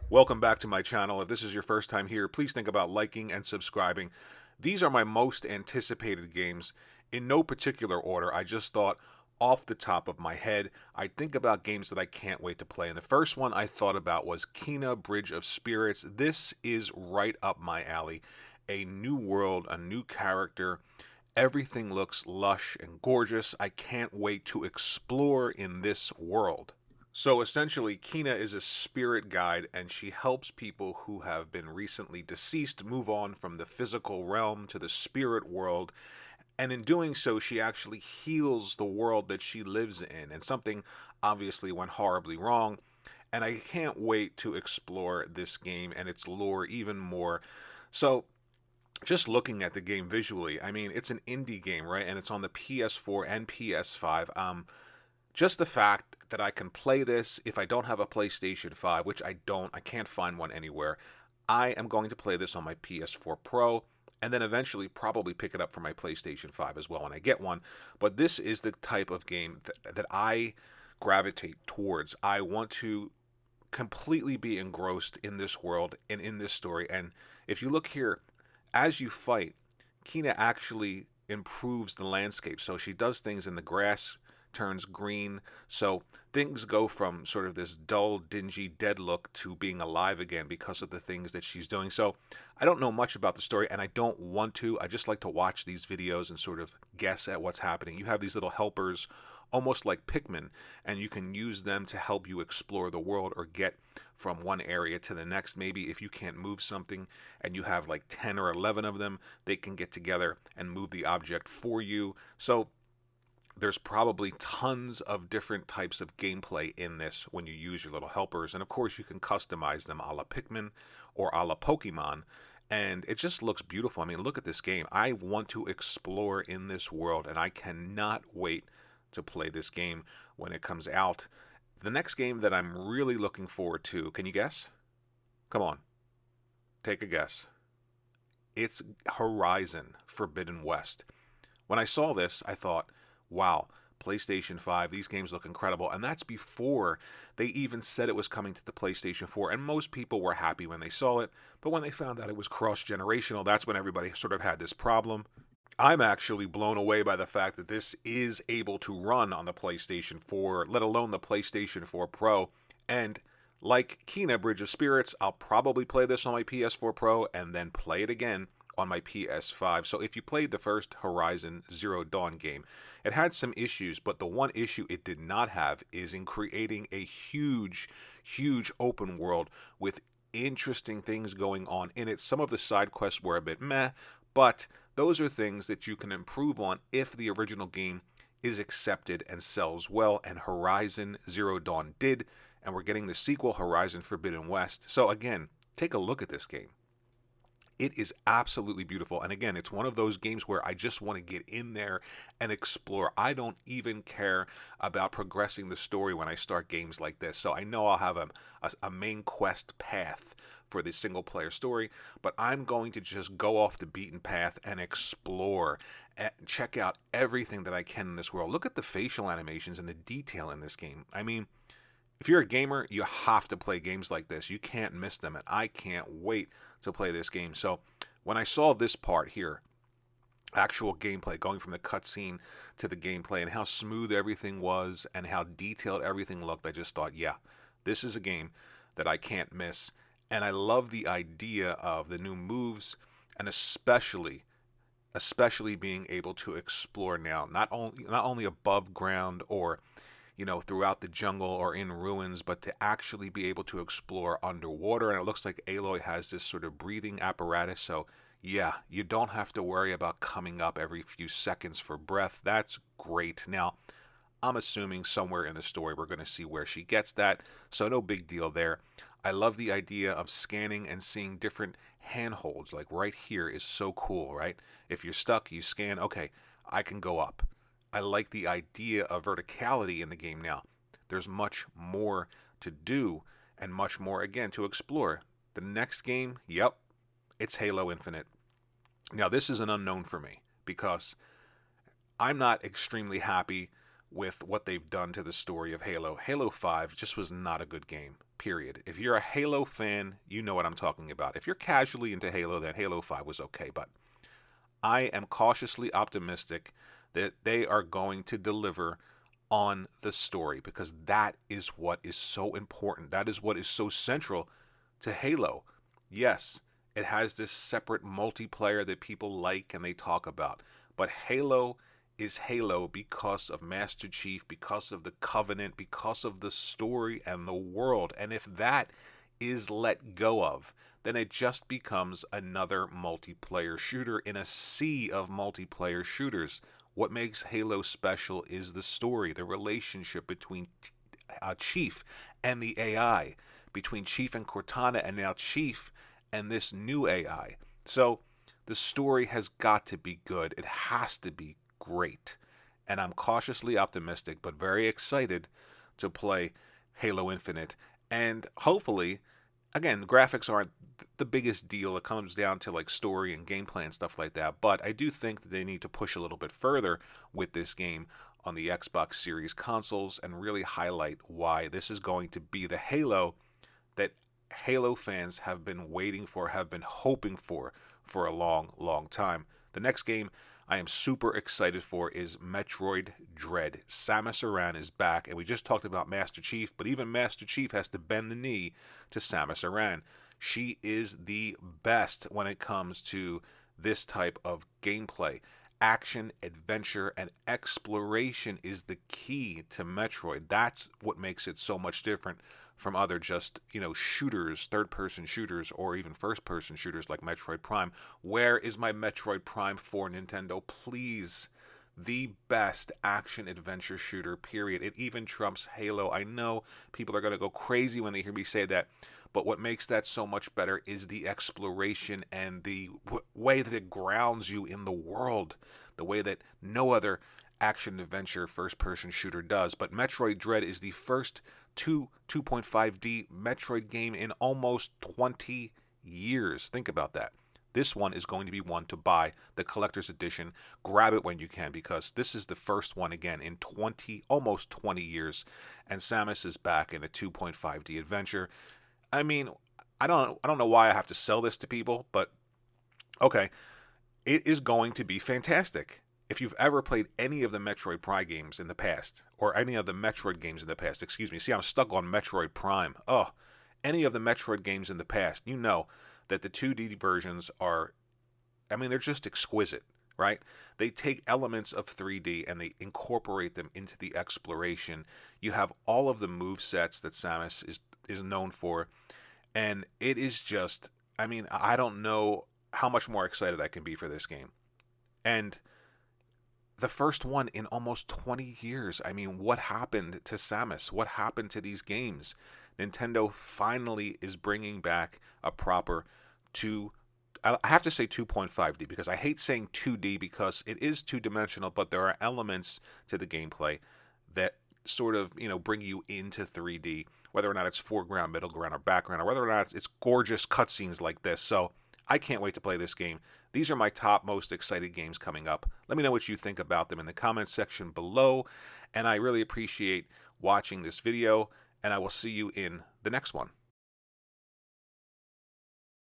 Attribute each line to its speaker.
Speaker 1: Welcome back to my channel. If this is your first time here, please think about liking and subscribing. These are my most anticipated games in no particular order. I just thought off the top of my head, I'd think about games that I can't wait to play. And the first one I thought about was Kena Bridge of Spirits. This is right up my alley. A new world, a new character. Everything looks lush and gorgeous. I can't wait to explore in this world. So essentially, Kena is a spirit guide, and she helps people who have been recently deceased move on from the physical realm to the spirit world. And in doing so, she actually heals the world that she lives in. And something obviously went horribly wrong. And I can't wait to explore this game and its lore even more. So, just looking at the game visually, I mean, it's an indie game, right? And it's on the PS4 and PS5. Just the fact that I can play this if I don't have a PlayStation 5, which I don't, I can't find one anywhere. I am going to play this on my PS4 Pro, and then eventually probably pick it up for my PlayStation 5 as well when I get one. But this is the type of game that I gravitate towards. I want to completely be engrossed in this world and in this story. And if you look here, as you fight, Kena actually improves the landscape. So she does things in the grass, turns green, so things go from sort of this dull, dingy, dead look to being alive again because of the things that she's doing. So I don't know much about the story, and I don't want to. I just like to watch these videos and sort of guess at what's happening. You have these little helpers, almost like Pikmin, and you can use them to help you explore the world or get from one area to the next. Maybe if you can't move something and you have like 10 or 11 of them, they can get together and move the object for you. So there's probably tons of different types of gameplay in this when you use your little helpers. And of course, you can customize them a la Pikmin or a la Pokemon. And it just looks beautiful. I mean, look at this game. I want to explore in this world, and I cannot wait to play this game when it comes out. The next game that I'm really looking forward to, can you guess? Come on, take a guess. It's Horizon Forbidden West. When I saw this, I thought, wow, PlayStation 5, these games look incredible. And that's before they even said it was coming to the PlayStation 4. And most people were happy when they saw it. But when they found out it was cross-generational, that's when everybody sort of had this problem. I'm actually blown away by the fact that this is able to run on the PlayStation 4, let alone the PlayStation 4 Pro. And like Kena Bridge of Spirits, I'll probably play this on my PS4 Pro and then play it again on my PS5. So if you played the first Horizon Zero Dawn game, it had some issues, but the one issue it did not have is in creating a huge open world with interesting things going on in it. Some of the side quests were a bit meh, but those are things that you can improve on if the original game is accepted and sells well, and Horizon Zero Dawn did, and we're getting the sequel, Horizon Forbidden West. So again, take a look at this game. It is absolutely beautiful. And again, it's one of those games where I just want to get in there and explore. I don't even care about progressing the story when I start games like this. So I know I'll have a main quest path for the single player story, but I'm going to just go off the beaten path and explore and check out everything that I can in this world. Look at the facial animations and the detail in this game. I mean, if you're a gamer, you have to play games like this. You can't miss them, and I can't wait to play this game. So when I saw this part here, actual gameplay, going from the cutscene to the gameplay and how smooth everything was and how detailed everything looked, I just thought, yeah, this is a game that I can't miss. And I love the idea of the new moves, and especially being able to explore now, not only above ground or throughout the jungle or in ruins, but to actually be able to explore underwater. And it looks like Aloy has this sort of breathing apparatus. So yeah, you don't have to worry about coming up every few seconds for breath. That's great. Now, I'm assuming somewhere in the story we're going to see where she gets that. So no big deal there. I love the idea of scanning and seeing different handholds. Like right here is so cool, right? If you're stuck, you scan, okay, I can go up. I like the idea of verticality in the game now. There's much more to do and much more, again, to explore. The next game, yep, it's Halo Infinite. Now, this is an unknown for me because I'm not extremely happy with what they've done to the story of Halo. Halo 5 just was not a good game, period. If you're a Halo fan, you know what I'm talking about. If you're casually into Halo, then Halo 5 was okay, but I am cautiously optimistic that they are going to deliver on the story, because that is what is so important. That is what is so central to Halo. Yes, it has this separate multiplayer that people like and they talk about, but Halo is Halo because of Master Chief, because of the Covenant, because of the story and the world. And if that is let go of, then it just becomes another multiplayer shooter in a sea of multiplayer shooters. What makes Halo special is the story, the relationship between Chief and the AI, between Chief and Cortana, and now Chief and this new AI. So the story has got to be good. It has to be great. And I'm cautiously optimistic, but very excited to play Halo Infinite. And hopefully, again, graphics aren't the biggest deal. It comes down to like story and gameplay and stuff like that. But I do think that they need to push a little bit further with this game on the Xbox Series consoles and really highlight why this is going to be the Halo that Halo fans have been waiting for, have been hoping for a long, long time. The next game I am super excited for is Metroid Dread. Samus Aran is back, and we just talked about Master Chief, but even Master Chief has to bend the knee to Samus Aran. She is the best when it comes to this type of gameplay. Action, adventure, and exploration is the key to Metroid. That's what makes it so much different from other just, shooters, third-person shooters, or even first-person shooters like Metroid Prime. Where is my Metroid Prime for Nintendo? Please. The best action-adventure shooter, period. It even trumps Halo. I know people are going to go crazy when they hear me say that, but what makes that so much better is the exploration and the way that it grounds you in the world, the way that no other action-adventure first-person shooter does. But Metroid Dread is the first 2.5D Metroid game in almost 20 years. Think about that. This one is going to be one to buy, the collector's edition. Grab it when you can, because this is the first one again in almost 20 years, and Samus is back in a 2.5D adventure. I mean, I don't know why I have to sell this to people, but okay, it is going to be fantastic. If you've ever played any of the Metroid Prime games in the past, or any of the Metroid games in the past, excuse me, see, I'm stuck on Metroid Prime. Oh, any of the Metroid games in the past, you know that the 2D versions are, they're just exquisite, right? They take elements of 3D and they incorporate them into the exploration. You have all of the movesets that Samus is known for, and it is just, I don't know how much more excited I can be for this game. And the first one in almost 20 years. What happened to Samus? What happened to these games? Nintendo finally is bringing back a proper I have to say 2.5D, because I hate saying 2D because it is two-dimensional, but there are elements to the gameplay that sort of, bring you into 3D, whether or not it's foreground, middle ground, or background, or whether or not it's gorgeous cutscenes like this. So I can't wait to play this game. These are my top most excited games coming up. Let me know what you think about them in the comments section below, and I really appreciate watching this video, and I will see you in the next one.